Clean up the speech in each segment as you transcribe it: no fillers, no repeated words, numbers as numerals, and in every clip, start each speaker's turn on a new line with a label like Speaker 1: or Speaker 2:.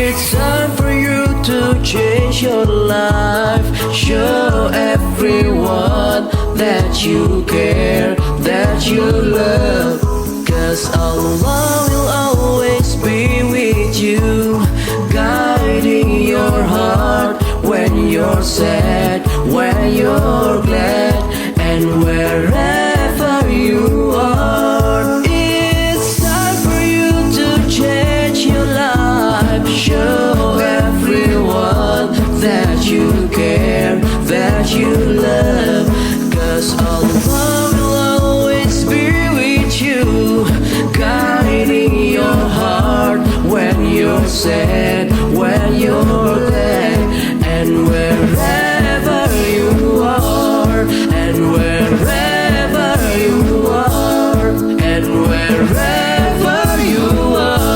Speaker 1: It's time for you to change your life. Show everyone that you care, that you love. 'Cause Allah will always be with you, guiding your heart when you're sad, when you're glad, and wherever you are. It's time for you to change your life. Show everyone that you care, that you love. 'Cause Allah will always be with you, guiding your heart when you're sad, when you're glad, and wherever you are, and wherever you are, and wherever you are.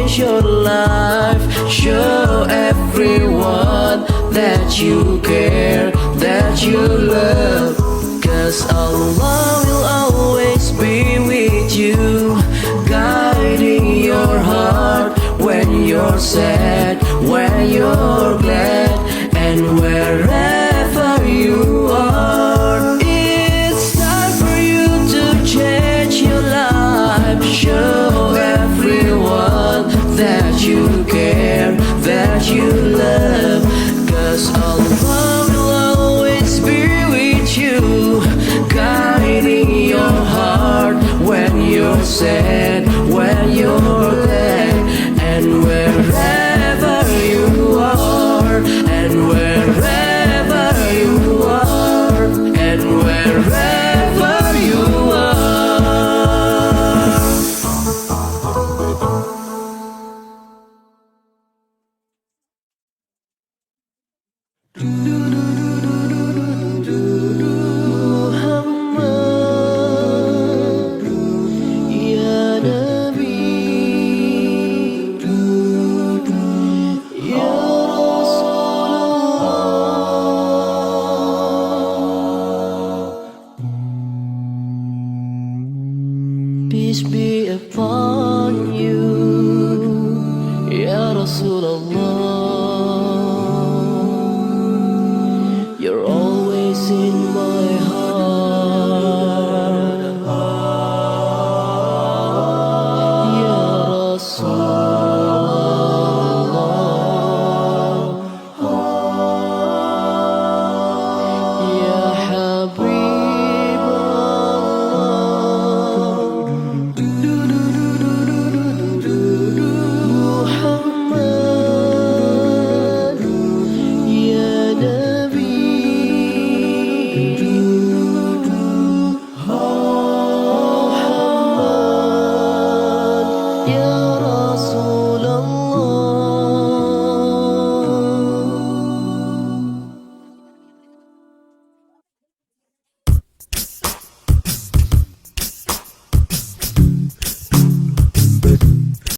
Speaker 1: change your life. Show everyone that you care, that you love. 'Cause Allah will always be with you, guiding your heart when you're sad, when you're glad, and wherever you are. It's time for you to change your life. Show everyone that you care, that you love. 'Cause Allah will always be with you, guiding your heart when you're sad, when you're glad, and wherever you are, and wherever you are, and wherever you are. Muhammad ya Nabi ya Rasulullah. Peace be upon you, ya Rasulullah.